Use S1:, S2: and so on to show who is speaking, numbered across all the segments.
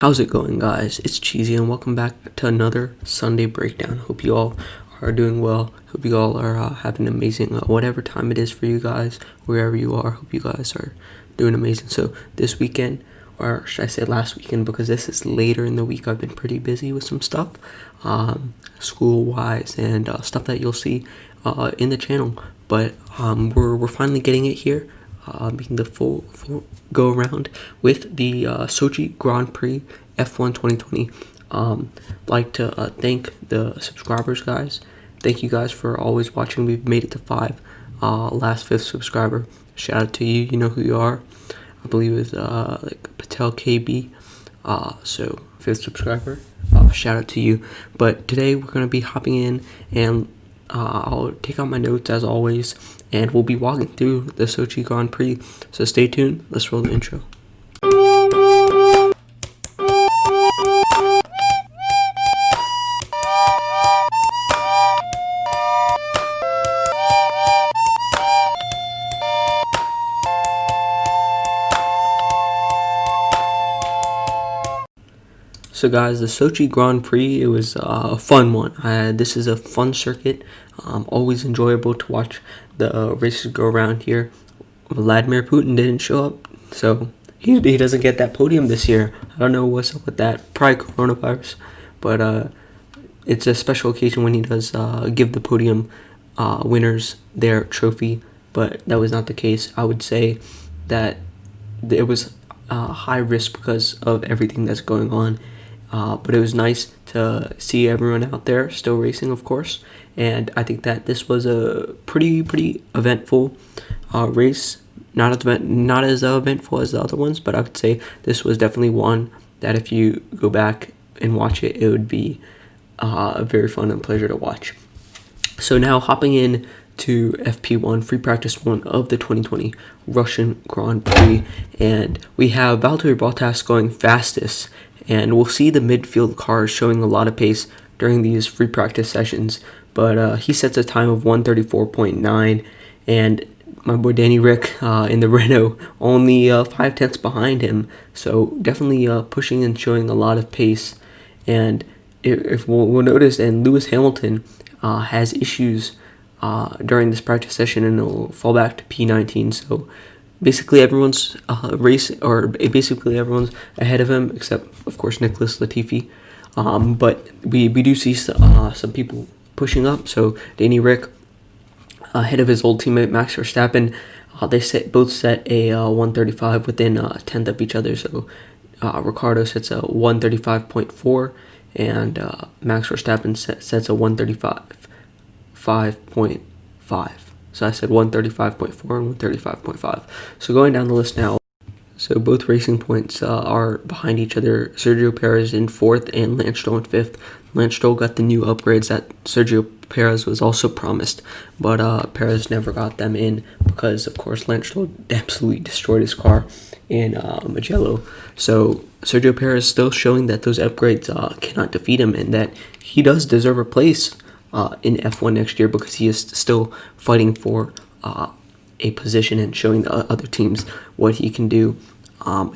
S1: How's it going, guys? It's Cheesy and welcome back to another Sunday breakdown. Hope you all are doing well. Hope you all are having an amazing whatever time it is for you guys, wherever you are. Hope you guys are doing amazing. So this weekend, or should I say last weekend, because this is later in the week, I've been pretty busy with some stuff, school-wise and stuff that you'll see in the channel. But we're finally getting it here. Making the full go around with the Sochi Grand Prix F1 2020. Like to thank the subscribers, guys. Thank you guys for always watching. We've made it to 5. Last 5th subscriber. Shout out to you. You know who you are. I believe it was like Patel KB. So 5th subscriber. Shout out to you. But today we're gonna be hopping in and I'll take out my notes as always, and we'll be walking through the Sochi Grand Prix. So stay tuned. Let's roll the intro. So guys, the Sochi Grand Prix, it was a fun one. This is a fun circuit. Always enjoyable to watch the races go around here. Vladimir Putin didn't show up, so he doesn't get that podium this year. I don't know what's up with that. Probably coronavirus. But it's a special occasion when he does give the podium winners their trophy. But that was not the case. I would say that it was high risk because of everything that's going on. But it was nice to see everyone out there still racing, of course. And I think that this was a pretty eventful race. Not as eventful as the other ones, but I would say this was definitely one that if you go back and watch it, it would be very fun and pleasure to watch. So now hopping in to FP1, free practice 1 of the 2020 Russian Grand Prix. And we have Valtteri Bottas going fastest. And we'll see the midfield cars showing a lot of pace during these free practice sessions. But he sets a time of 1:34.9. And my boy Danny Rick in the Renault only 5/10 behind him. So definitely pushing and showing a lot of pace. And if we'll notice, and Lewis Hamilton has issues during this practice session, and it'll fall back to P19. So basically everyone's basically everyone's ahead of him, except of course Nicholas Latifi. But we do see some people pushing up. So Danny Rick ahead of his old teammate Max Verstappen. They both set a 1:35 within a tenth of each other. So Ricciardo sets a 1:35.4, and Max Verstappen sets a 1:35.5. So I said 1:35.4 and 1:35.5. So going down the list now. So both racing points are behind each other. Sergio Perez in 4th and Lance Stroll in 5th. Lance Stroll got the new upgrades that Sergio Perez was also promised, but Perez never got them in because, of course, Lance Stroll absolutely destroyed his car in Mugello. So Sergio Perez still showing that those upgrades cannot defeat him, and that he does deserve a place in F1 next year, because he is still fighting for a position and showing the other teams what he can do.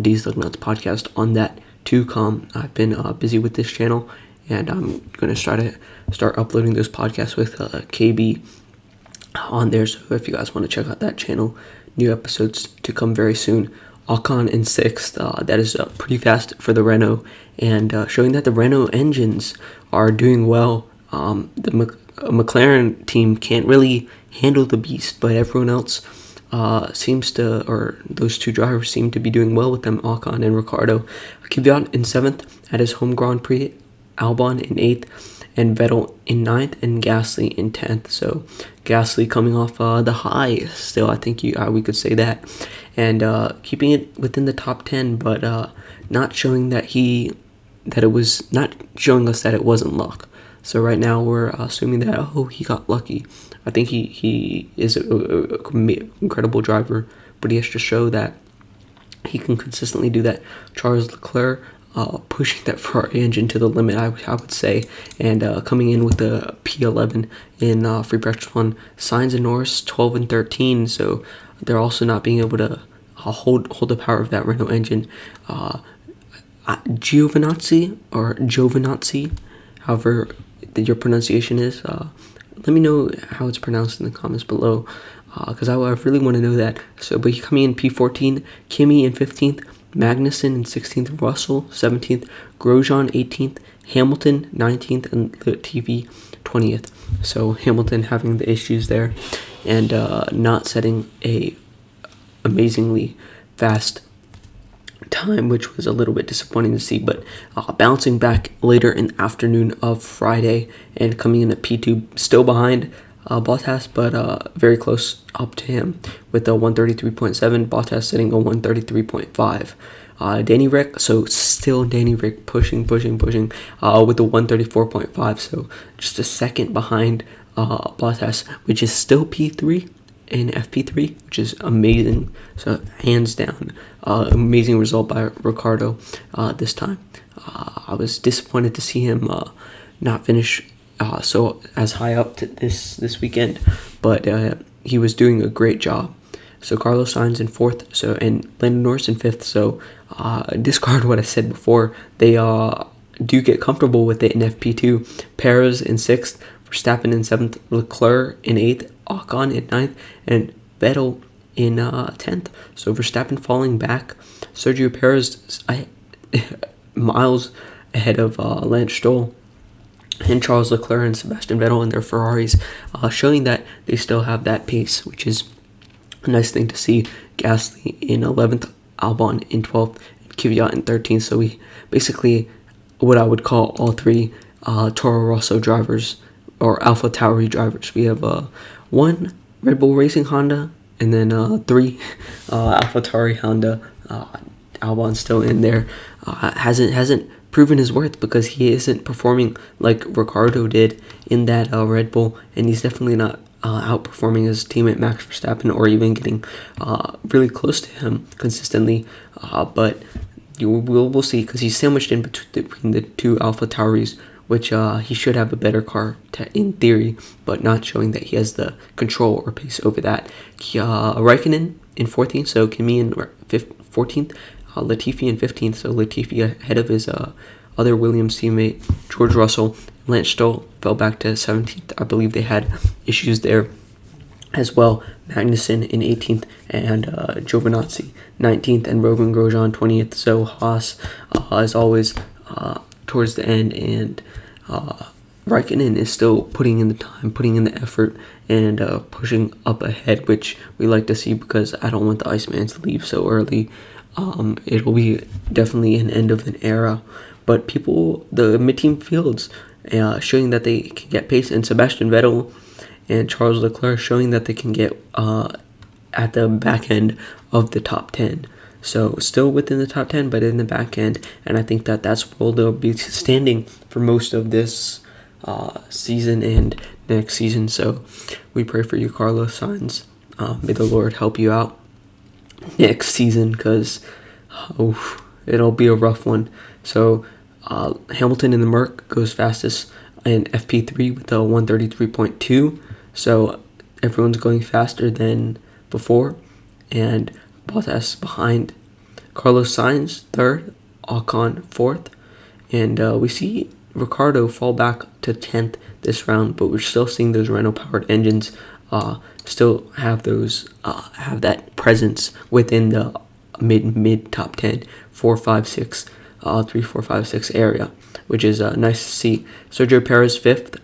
S1: Diesel Nuts podcast on that to come. I've been busy with this channel, and I'm going to try to start uploading those podcasts with KB on there. So if you guys want to check out that channel, new episodes to come very soon. Ocon in 6th, that is pretty fast for the Renault, and showing that the Renault engines are doing well. The McLaren team can't really handle the beast, but everyone else seems to, or those two drivers seem to be doing well with them, Ocon and Ricciardo. Kvyat in 7th at his home Grand Prix, Albon in 8th, and Vettel in 9th, and Gasly in 10th. So Gasly coming off the high still, I think we could say that, and keeping it within the top 10, but not showing that it was not showing us that it wasn't luck. So right now we're assuming that he got lucky. I think he is an incredible driver, but he has to show that he can consistently do that. Charles Leclerc pushing that Ferrari engine to the limit, I would say, and coming in with a P11 in free practice 1. Sainz and Norris 12 and 13, so they're also not being able to hold the power of that Renault engine. Giovinazzi or Giovinazzi, however your pronunciation is. Let me know how it's pronounced in the comments below, because I really want to know that. So, but he coming in P14, Kimi in 15th, Magnussen in 16th, Russell 17th, Grosjean 18th, Hamilton 19th, and Latifi 20th. So Hamilton having the issues there, and not setting a amazingly fast time, which was a little bit disappointing to see, but bouncing back later in the afternoon of Friday and coming in at P2, still behind Bottas, but very close up to him with a 133.7, Bottas sitting a 133.5. Danny Rick, so still Danny Rick pushing with the 134.5, so just a second behind Bottas, which is still P3 in FP3, which is amazing. So hands down, amazing result by Ricardo this time. I was disappointed to see him not finish so as high up to this weekend, but he was doing a great job. So Carlos Sainz in 4th, so and Lando Norris in 5th. So discard what I said before. They do get comfortable with it in FP2. Perez in 6th, Verstappen in 7th, Leclerc in 8th, Ocon in 9th, and Vettel in 10th. So Verstappen falling back. Sergio Perez miles ahead of Lance Stroll and Charles Leclerc and Sebastian Vettel in their Ferraris, showing that they still have that pace, which is a nice thing to see. Gasly in 11th, Albon in 12th, and Kvyat in 13th. So we basically, what I would call all three Toro Rosso drivers or AlphaTauri drivers. We have one Red Bull Racing Honda, and then 3 AlphaTauri Honda. Albon still in there. Hasn't proven his worth because he isn't performing like Ricardo did in that Red Bull, and he's definitely not outperforming his teammate Max Verstappen or even getting really close to him consistently. But we'll see, because he's sandwiched in between the two AlphaTauris, which he should have a better car in theory, but not showing that he has the control or pace over that. Raikkonen in 14th, so Kimi in 14th, Latifi in 15th, so Latifi ahead of his other Williams teammate, George Russell. Lance Stroll fell back to 17th. I believe they had issues there as well. Magnussen in 18th, and Giovinazzi 19th, and Roman Grosjean 20th. So Haas, as always, towards the end, and Raikkonen is still putting in the time, putting in the effort, and pushing up ahead, which we like to see, because I don't want the Iceman to leave so early. It'll be definitely an end of an era, but the mid-team fields showing that they can get pace, and Sebastian Vettel and Charles Leclerc showing that they can get at the back end of the top 10. So still within the top 10, but in the back end, and I think that's where they'll be standing for most of this season and next season. So we pray for you, Carlos Sainz. May the Lord help you out next season, because it'll be a rough one. So Hamilton in the Merc goes fastest in FP3 with a 133.2. So everyone's going faster than before, and Bottas behind. Carlos Sainz 3rd, Ocon 4th, and we see Ricardo fall back to 10th this round, but we're still seeing those Renault-powered engines still have that presence within the mid top 10, 4, 5, 6, 3, 4, 5, 6 area, which is nice to see. Sergio Perez 5th,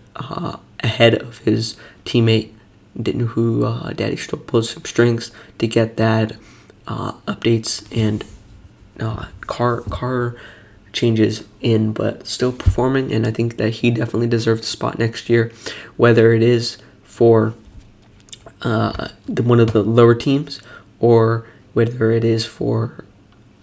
S1: ahead of his teammate, Daddy Stroll pulled some strings to get that updates and car changes in, but still performing, and I think that he definitely deserves a spot next year, whether it is for one of the lower teams, or whether it is for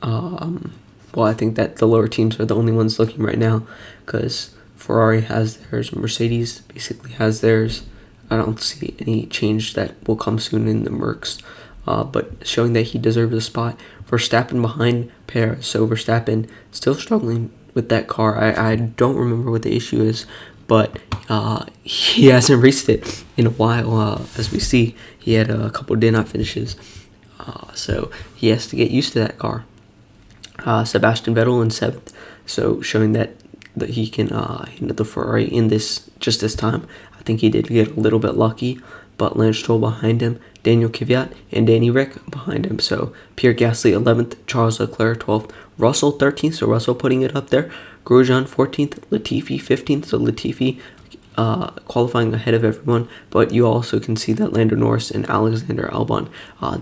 S1: I think that the lower teams are the only ones looking right now, because Ferrari has theirs, Mercedes basically has theirs. I don't see any change that will come soon in the Mercs, but showing that he deserves a spot. Verstappen behind Perez, so Verstappen still struggling with that car. I don't remember what the issue is, but he hasn't raced it in a while. As we see, he had a couple did-not finishes, so he has to get used to that car. Sebastian Vettel in 7th, So showing that he can handle the Ferrari in this time. I think he did get a little bit lucky, but Lance Stroll behind him, Daniel Kvyat and Danny Rick behind him. So Pierre Gasly 11th, Charles Leclerc 12th, Russell 13th, so Russell putting it up there, Grosjean 14th, Latifi 15th, so Latifi qualifying ahead of everyone. But you also can see that Lando Norris and Alexander Albon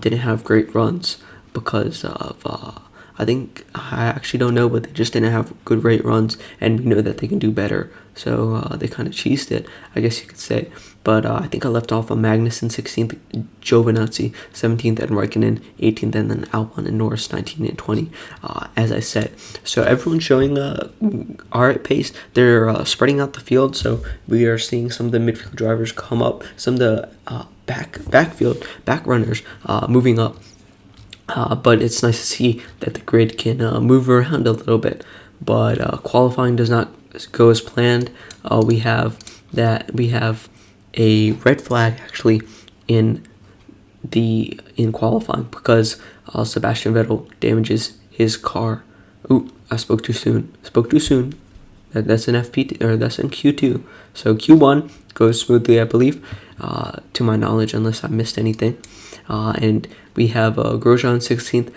S1: didn't have great runs because of I actually don't know, but they just didn't have good rate runs, and we know that they can do better. So they kind of cheesed it, I guess you could say. But I think I left off on Magnussen 16th, Giovinazzi 17th, and Raikkonen 18th, and then Albon and Norris 19 and 20, as I said. So everyone's showing alright pace. They're spreading out the field, so we are seeing some of the midfield drivers come up, some of the back runners moving up. But it's nice to see that the grid can move around a little bit. But qualifying does not go as planned. We have a red flag actually in qualifying because Sebastian Vettel damages his car. Ooh, I spoke too soon. That's in FP or that's in Q2. So Q1 goes smoothly, I believe, to my knowledge, unless I missed anything. And we have Grosjean 16th,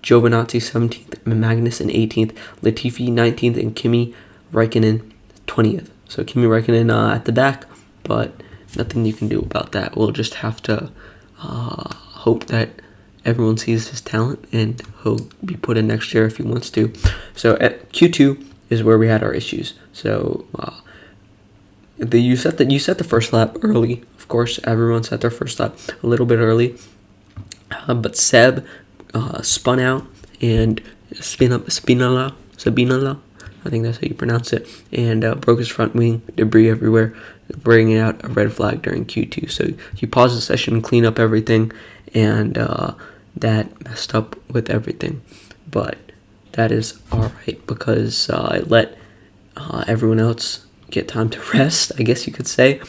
S1: Giovinazzi 17th, Magnussen 18th, Latifi 19th, and Kimi Raikkonen 20th. So Kimi Raikkonen at the back, but nothing you can do about that. We'll just have to hope that everyone sees his talent and he'll be put in next year if he wants to. So at Q2 is where we had our issues. So you set the first lap early. Of course, everyone set their first lap a little bit early. But Seb spun out and Spinala, I think that's how you pronounce it, and broke his front wing, debris everywhere, bringing out a red flag during Q2. So he paused the session and cleaned up everything, and that messed up with everything. But that is alright because I let everyone else get time to rest, I guess you could say.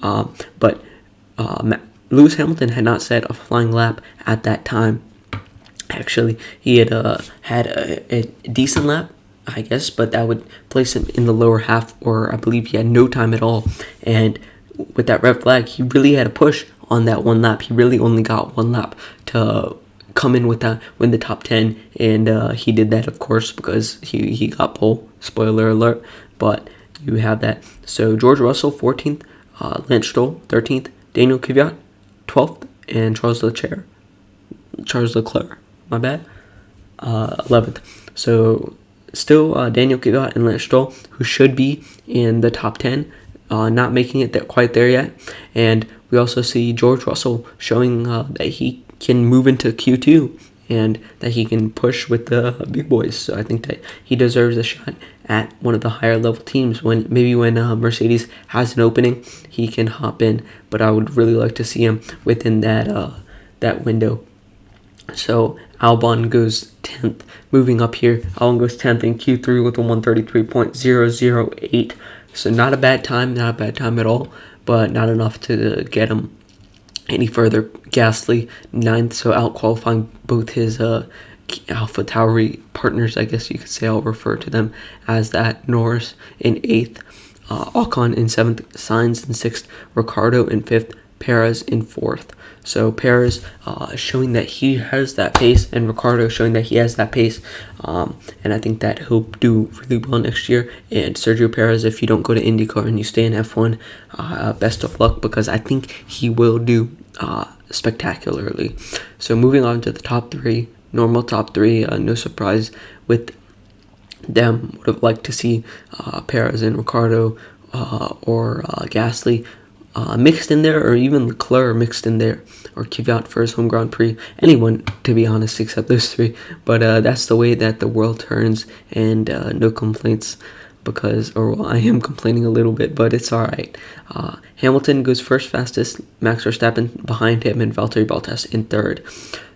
S1: But Lewis Hamilton had not set a flying lap at that time. Actually, he had had a decent lap, I guess, but that would place him in the lower half, or I believe he had no time at all. And with that red flag, he really had a push on that one lap. He really only got one lap to come in with that, win the top 10, and he did that, of course, because he got pole. Spoiler alert, but you have that. So George Russell 14th, Lance Stroll 13th, Daniel Kvyat 12th, and Charles Leclerc, my bad, 11th. So still Daniel Kvyat and Lance Stroll, who should be in the top 10, not making it quite there yet. And we also see George Russell showing that he can move into Q2 and that he can push with the big boys. So I think that he deserves a shot at one of the higher level teams. When Mercedes has an opening, he can hop in. But I would really like to see him within that window. So Albon goes 10th. Moving up here, Albon goes 10th in Q3 with a 133.008. So not a bad time at all, but not enough to get him any further. Gasly 9th, so out qualifying both his Alpha Tauri partners, I guess you could say. I'll refer to them as that. Norris in 8th, Ocon in 7th, Sainz in 6th, Ricciardo in 5th, Perez in 4th. So Perez showing that he has that pace, and Ricciardo showing that he has that pace, and I think that he'll do really well next year. And Sergio Perez, if you don't go to IndyCar and you stay in F1, best of luck, because I think he will do spectacularly. So moving on to the top 3, normal top 3, no surprise with them. Would have liked to see Perez and Ricciardo or Gasly mixed in there, or even Leclerc mixed in there, or Kvyat for his home Grand Prix. Anyone, to be honest, except those 3. But that's the way that the world turns, and no complaints, because, I am complaining a little bit, but it's alright. Hamilton goes first fastest, Max Verstappen behind him, and Valtteri Bottas in 3rd.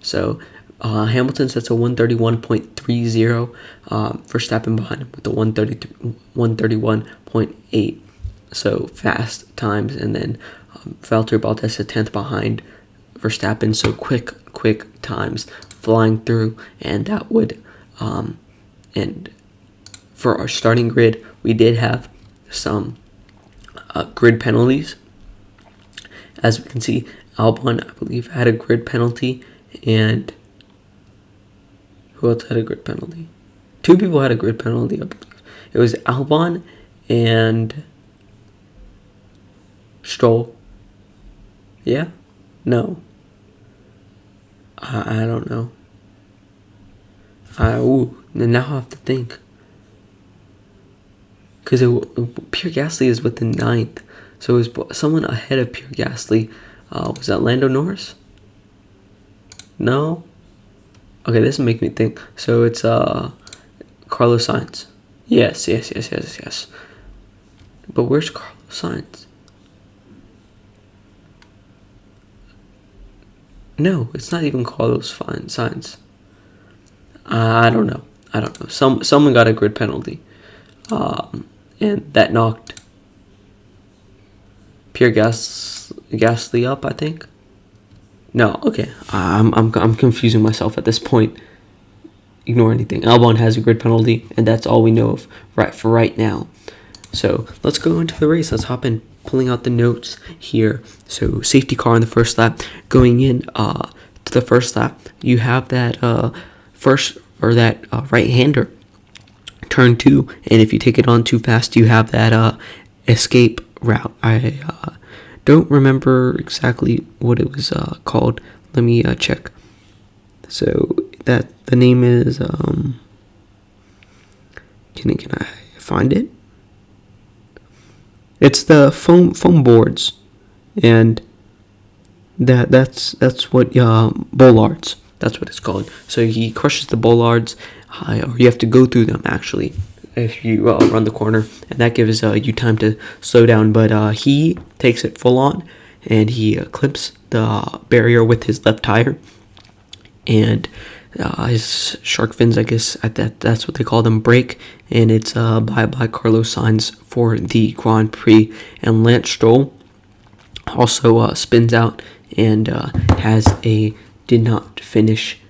S1: So Hamilton sets a 131.30, Verstappen behind him with a 131.8. So fast times, and then Valtteri Bottas a 10th behind Verstappen. So quick times flying through, and that would and for our starting grid, we did have some grid penalties. As we can see, Albon, I believe, had a grid penalty, and who else had a grid penalty? Two people had a grid penalty, I believe. It was Albon and Stroll. Yeah? No. I don't know. Now I have to think. Because Pierre Gasly is within 9th. So it was someone ahead of Pierre Gasly. Was that Lando Norris? No? Okay, this will make me think. So it's Carlos Sainz. Yes. But where's Carlos Sainz? No, it's not even Carlos Sainz. I don't know. Someone got a grid penalty, and that knocked Pierre Gasly up, I think. No, okay. I'm confusing myself at this point. Ignore anything. Albon has a grid penalty, and that's all we know of right now. So let's go into the race. Let's hop in, pulling out the notes here. So safety car on the first lap. Going in to the first lap, you have that right-hander, turn 2, and if you take it on too fast, you have that escape route. I don't remember exactly what it was called. Let me check. So that the name is can I find it? It's the foam boards, and that's what bollards. That's what it's called. So he crushes the bollards, or you have to go through them actually if you run the corner, and that gives you time to slow down. But he takes it full on, and he clips the barrier with his left tire, and his shark fins, I guess that's what they call them, break, and it's by Carlos Sainz for the Grand Prix. And Lance Stroll also spins out and has a did not finish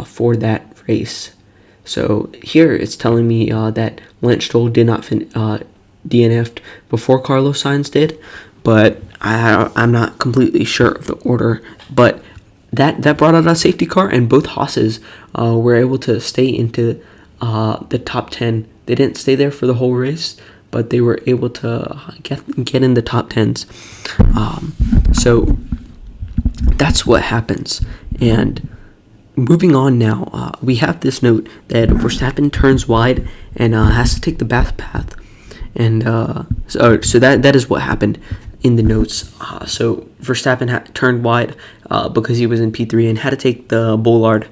S1: for that race. So here it's telling me that Lance Stroll did not DNF'd before Carlos Sainz did, but I'm not completely sure of the order. But that brought out a safety car, and both Haas's were able to stay into the top 10. They didn't stay there for the whole race, but they were able to get in the top 10s. So that's what happens. And moving on now, we have this note that Verstappen turns wide and has to take the back path. And so that is what happened in the notes. So Verstappen turned wide because he was in P3 and had to take the bollard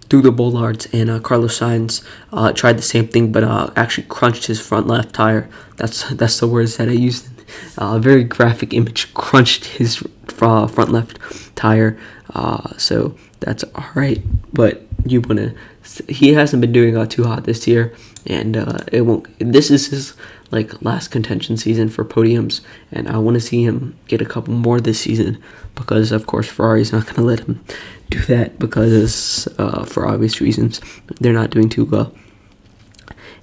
S1: through the bollards, and Carlos Sainz tried the same thing, but actually crunched his front left tire. That's the words that I used. Very graphic image. Crunched his front left tire. So that's all right. But he hasn't been doing too hot this year, and it won't. This is his last contention season for podiums, and I want to see him get a couple more this season, because of course Ferrari's not going to let him do that, because for obvious reasons they're not doing too well.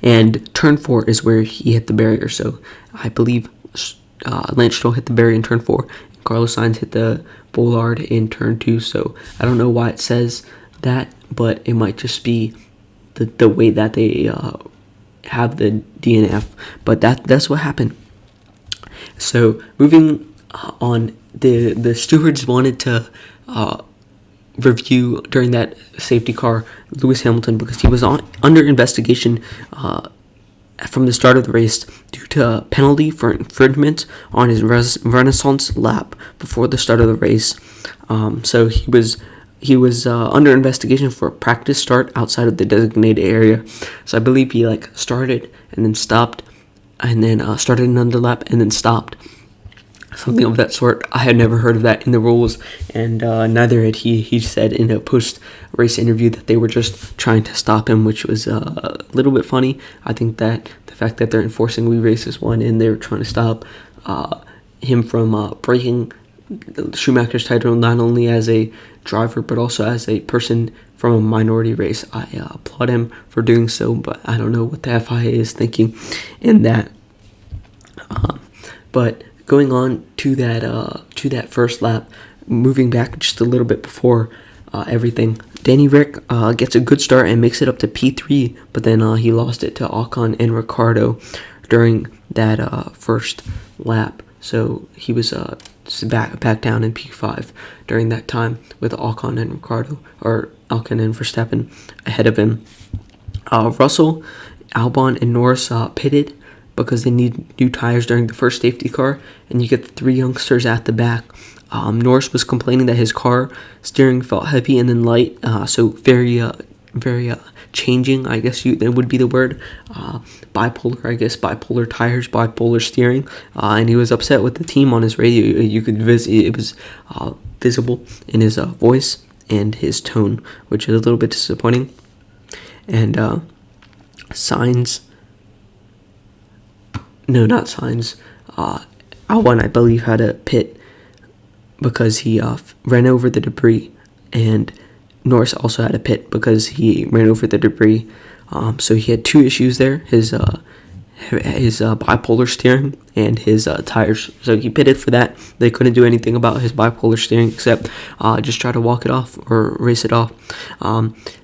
S1: And turn 4 is where he hit the barrier. So I believe Lance Stroll hit the barrier in turn 4. Carlos Sainz hit the bollard in turn 2. So I don't know why it says that, but it might just be the way that they have the DNF. But that's what happened. So moving on, the stewards wanted to review during that safety car Lewis Hamilton, because he was under investigation from the start of the race due to a penalty for infringement on his Renaissance lap before the start of the race. So he was under investigation for a practice start outside of the designated area. So I believe he started and then stopped, and then started another lap and then stopped. Something of that sort. I had never heard of that in the rules, and neither had he. He said in a post-race interview that they were just trying to stop him, which was a little bit funny. I think that the fact that they're enforcing We Race as one, and they're trying to stop him from breaking Schumacher's title not only as a driver but also as a person from a minority race. I applaud him for doing so, but I don't know what the FIA is thinking in that. But going on to that first lap, moving back just a little bit before everything, Danny Rick gets a good start and makes it up to P3, but then he lost it to Ocon and Ricciardo during that first lap. So he was back down in P5 during that time with Ocon and Ricciardo, or Ocon and Verstappen ahead of him. Russell, Albon, and Norris pitted because they need new tires during the first safety car, and you get the three youngsters at the back. Norris was complaining that his car steering felt heavy and then light, so very changing, I guess that would be the word. Bipolar tires, bipolar steering, and he was upset with the team on his radio. You could it was visible in his voice and his tone, which is a little bit disappointing. And Albon, I believe, had a pit because he ran over the debris, and Norris also had a pit because he ran over the debris. So he had two issues there: his bipolar steering and his tires. So he pitted for that. They couldn't do anything about his bipolar steering except just try to walk it off or race it off.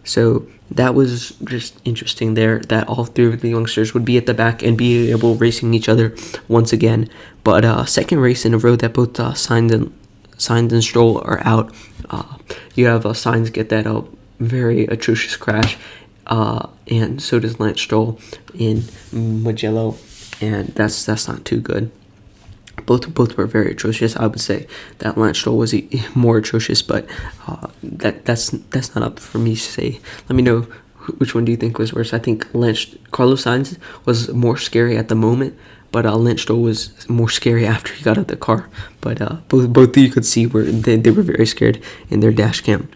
S1: So that was just interesting there, that all three of the youngsters would be at the back and be able racing each other once again. But second race in a row that both Sainz and Stroll are out. You have Sainz get that very atrocious crash, and so does Lance Stroll in Mugello, and that's not too good. Both were very atrocious. I would say that Lance Stroll was more atrocious, but that's not up for me to say. Let me know which one do you think was worse. I think Carlos Sainz was more scary at the moment, but Lance Stroll was more scary after he got out of the car. But both you could see they were very scared in their dash cam.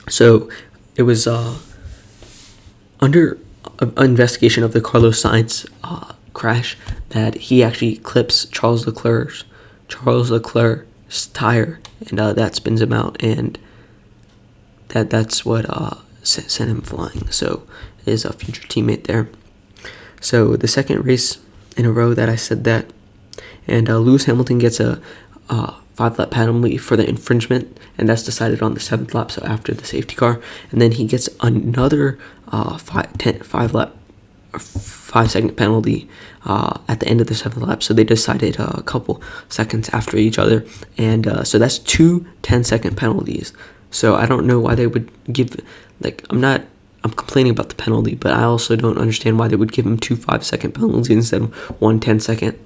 S1: So it was under investigation of the Carlos Sainz crash that he actually clips Charles Leclerc's tire, and that spins him out, and that's what sent him flying. So his future teammate there. So the second race in a row that I said that, and Lewis Hamilton gets a 5-lap penalty for the infringement, and that's decided on the 7th lap, so after the safety car. And then he gets another 5-second penalty at the end of the 7th lap, so they decided a couple seconds after each other, and so that's two 10-second penalties. So I don't know why they would give, I'm complaining about the penalty, but I also don't understand why they would give him two 5-second penalties instead of one 10-second.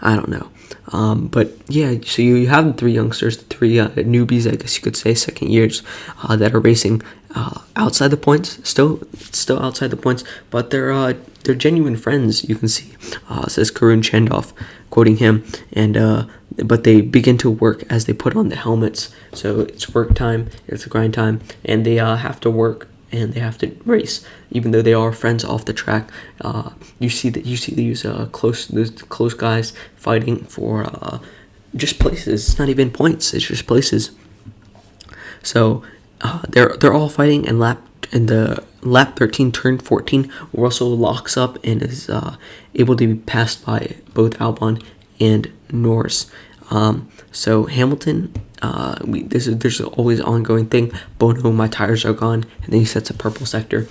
S1: I don't know. But yeah, so you have the three youngsters, the three newbies, I guess you could say, second years, that are racing outside the points, still outside the points, but they're genuine friends, you can see, says Karun Chandov, quoting him, and but they begin to work as they put on the helmets, so it's work time, it's grind time, and they have to work and they have to race, even though they are friends off the track. You see these close guys fighting for just places. It's not even points; it's just places. So they're all fighting, and the lap 13, turn 14, Russell locks up and is able to be passed by both Albon and Norris. So Hamilton, there's always an ongoing thing. Bono, my tires are gone, and then he sets a purple sector.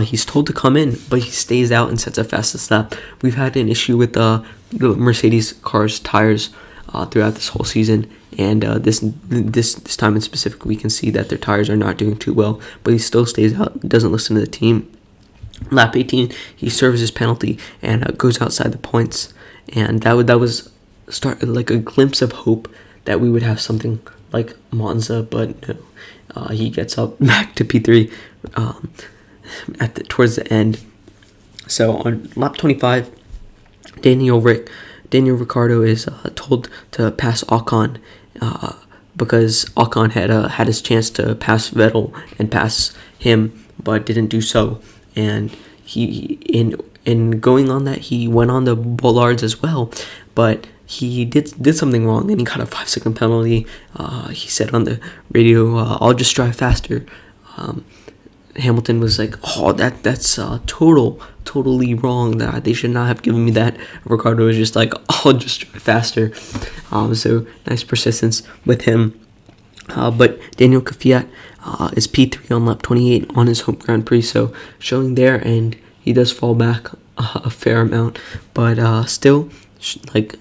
S1: He's told to come in, but he stays out and sets a fastest lap. We've had an issue with the Mercedes cars' tires throughout this whole season, and this time in specific, we can see that their tires are not doing too well. But he still stays out, doesn't listen to the team. Lap 18, he serves his penalty and goes outside the points, and that was like a glimpse of hope that we would have something like Monza, but no, he gets up back to P3 towards the end. So on lap 25, Daniel Ricciardo is told to pass Ocon because Ocon had his chance to pass Vettel and pass him, but didn't do so. And he in going on that, he went on the bollards as well, but he did something wrong and he got a 5-second penalty. He said on the radio, "I'll just drive faster." Hamilton was like, "Oh, that's totally wrong. That they should not have given me that." Ricardo was just like, "I'll just drive faster." So nice persistence with him. But Daniel Kvyat is P3 on lap 28 on his home Grand Prix, so showing there, and he does fall back a fair amount, but still like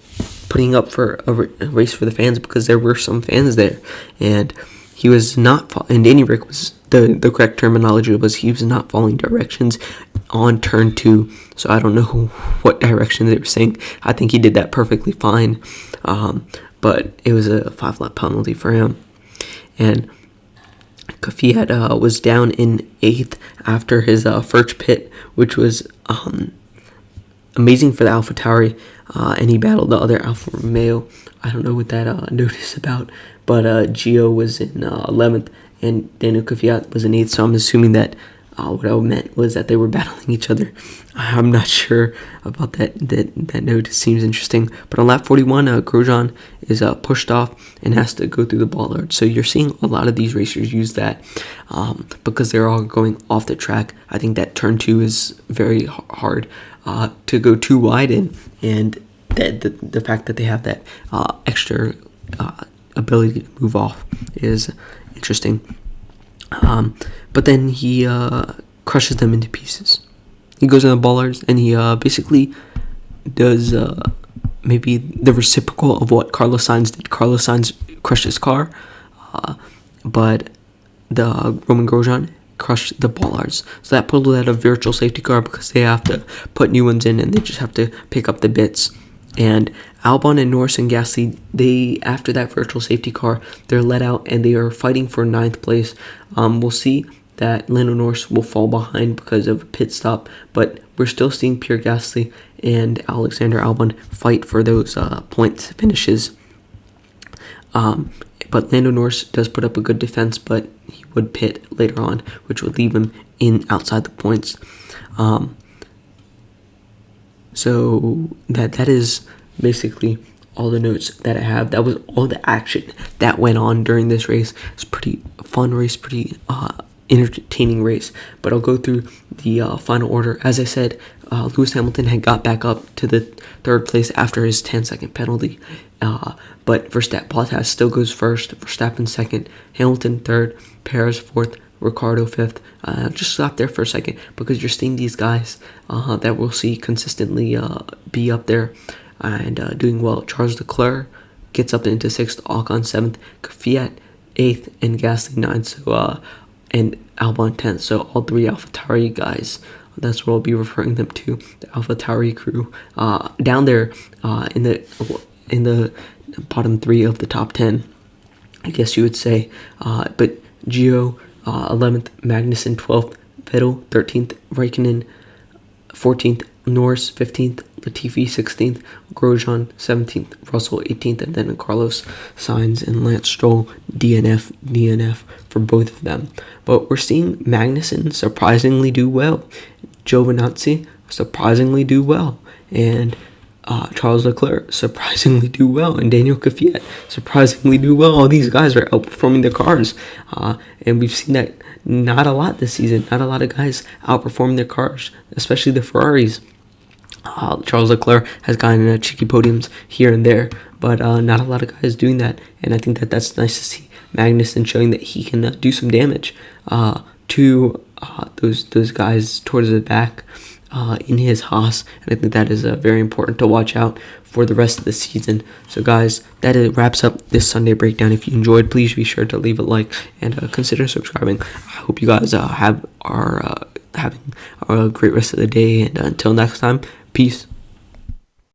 S1: putting up for a race for the fans, because there were some fans there, and he was not. And Danny Rick was the correct terminology was he was not following directions on turn 2. So I don't know what direction they were saying. I think he did that perfectly fine, but it was a 5-lap penalty for him. And Kvyat was down in 8th after his first pit, which was amazing for the AlphaTauri, and he battled the other Alfa Romeo. I don't know what that note is about, but Gio was in 11th and Daniel Kvyat was in 8th, so I'm assuming that what I meant was that they were battling each other. I'm not sure about that note. It seems interesting. But on lap 41, Grosjean is pushed off and has to go through the bollard. So you're seeing a lot of these racers use that because they're all going off the track. I think that turn 2 is very hard to go too wide in, and the fact that they have that extra ability to move off is interesting. But then he crushes them into pieces. He goes in the bollards and he basically does maybe the reciprocal of what Carlos Sainz did. Carlos Sainz crushed his car, but the Roman Grosjean crushed the bollards. So that pulled out a virtual safety car because they have to put new ones in and they just have to pick up the bits. And Albon and Norris and Gasly, they, after that virtual safety car, they're let out and they are fighting for 9th place. We'll see that Lando Norris will fall behind because of a pit stop, but we're still seeing Pierre Gasly and Alexander Albon fight for those points finishes. But Lando Norris does put up a good defense, but he would pit later on, which would leave him in outside the points. So that is basically all the notes that I have. That was all the action that went on during this race. It's a pretty fun race, pretty entertaining race. But I'll go through the final order. As I said, Lewis Hamilton had got back up to the 3rd place after his 10-second penalty. But Bottas still goes first, Verstappen 2nd, Hamilton 3rd, Perez 4th, Ricardo 5th. Just stop there for a second because you're seeing these guys that we'll see consistently be up there and doing well. Charles Leclerc gets up into 6th, Ocon 7th, Kvyat 8th, and Gasly 9th. So and Albon 10th. So all 3 AlphaTauri guys. That's what I'll be referring them to, the AlphaTauri crew. Down there in the bottom 3 of the top 10, I guess you would say. But Gio 11th, Magnussen 12th, Vettel 13th, Raikkonen 14th, Norris 15th, Latifi 16th, Grosjean 17th, Russell 18th, and then Carlos Sainz and Lance Stroll DNF for both of them. But we're seeing Magnussen surprisingly do well, Giovinazzi surprisingly do well, and Charles Leclerc surprisingly do well, and Daniel Kvyat surprisingly do well. All these guys are outperforming their cars, and we've seen that not a lot this season. Not a lot of guys outperforming their cars, especially the Ferraris. Charles Leclerc has gotten cheeky podiums here and there, but not a lot of guys doing that, and I think that's nice to see Magnussen showing that he can do some damage to those guys towards the back in his Haas, and I think that is very important to watch out for the rest of the season. So guys, that wraps up this Sunday breakdown. If you enjoyed, please be sure to leave a like and consider subscribing. I hope you guys are having a great rest of the day, and until next time, peace.